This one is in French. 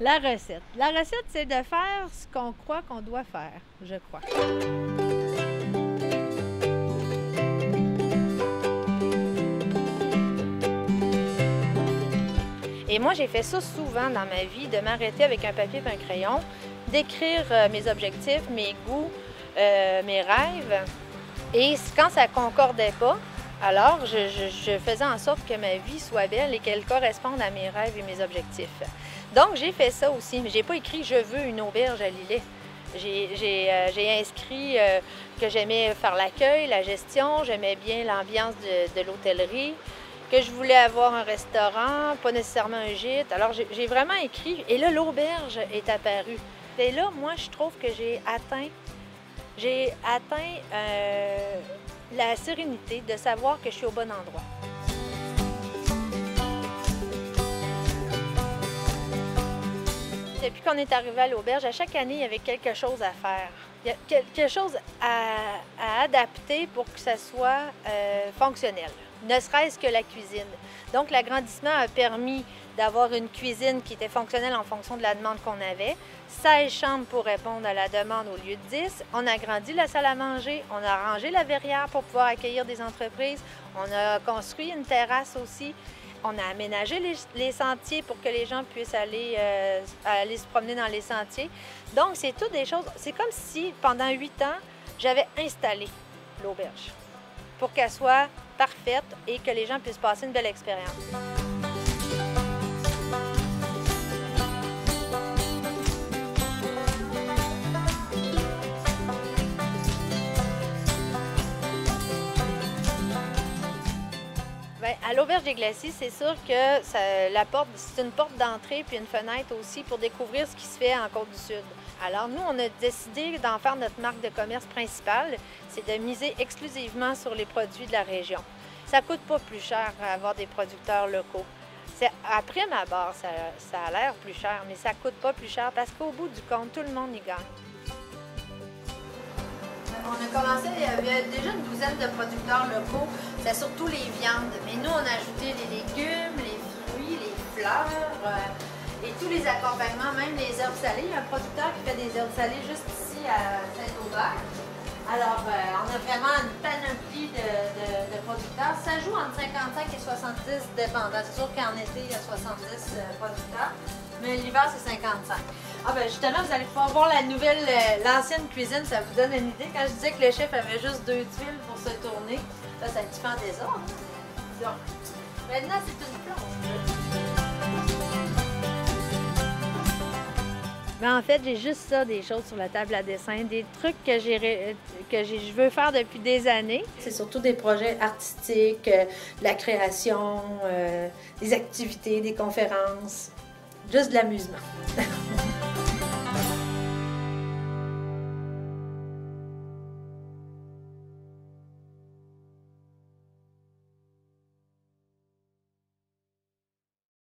La recette. La recette, c'est de faire ce qu'on croit qu'on doit faire, je crois. Et moi, j'ai fait ça souvent dans ma vie, de m'arrêter avec un papier et un crayon, d'écrire mes objectifs, mes goûts, mes rêves. Et quand ça ne concordait pas, alors je faisais en sorte que ma vie soit belle et qu'elle corresponde à mes rêves et mes objectifs. Donc, j'ai fait ça aussi, mais je n'ai pas écrit « Je veux une auberge à Lillet ». J'ai inscrit que j'aimais faire l'accueil, la gestion, j'aimais bien l'ambiance de l'hôtellerie, que je voulais avoir un restaurant, pas nécessairement un gîte. Alors, j'ai vraiment écrit, et là, l'auberge est apparue. Et là, moi, je trouve que j'ai atteint la sérénité de savoir que je suis au bon endroit. Depuis qu'on est arrivé à l'auberge, à chaque année, il y avait quelque chose à faire. Il y a quelque chose à adapter pour que ça soit fonctionnel, ne serait-ce que la cuisine. Donc, l'agrandissement a permis d'avoir une cuisine qui était fonctionnelle en fonction de la demande qu'on avait. 16 chambres pour répondre à la demande au lieu de 10. On a agrandi la salle à manger, on a rangé la verrière pour pouvoir accueillir des entreprises. On a construit une terrasse aussi. On a aménagé les sentiers pour que les gens puissent aller se promener dans les sentiers. Donc, c'est toutes des choses. C'est comme si, pendant 8 ans, j'avais installé l'auberge pour qu'elle soit parfaite et que les gens puissent passer une belle expérience. Bien, à l'Auberge des Glacis, c'est sûr que c'est une porte d'entrée puis une fenêtre aussi pour découvrir ce qui se fait en Côte-du-Sud. Alors nous, on a décidé d'en faire notre marque de commerce principale, c'est de miser exclusivement sur les produits de la région. Ça ne coûte pas plus cher à avoir des producteurs locaux. À prime abord, ça a l'air plus cher, mais ça ne coûte pas plus cher parce qu'au bout du compte, tout le monde y gagne. On a commencé, il y avait déjà une douzaine de producteurs locaux, c'est surtout les viandes. Mais nous, on a ajouté les légumes, les fruits, les fleurs et tous les accompagnements, même les herbes salées. Il y a un producteur qui fait des herbes salées juste ici à Saint-Aubert. Alors, on a vraiment une panoplie de producteurs. Ça joue entre 55 et 70 dépendants. C'est sûr qu'en été, il y a 70 producteurs, mais l'hiver, c'est 55. Ah ben justement, vous allez pouvoir voir l'ancienne cuisine, ça vous donne une idée. Quand je disais que le chef avait juste 2 tuiles pour se tourner, là, c'est un petit peu en désordre. Donc, maintenant, c'est une planche. Mais en fait, j'ai juste ça, des choses sur la table à dessin, des trucs que je veux faire depuis des années. C'est surtout des projets artistiques, de la création, des activités, des conférences, juste de l'amusement.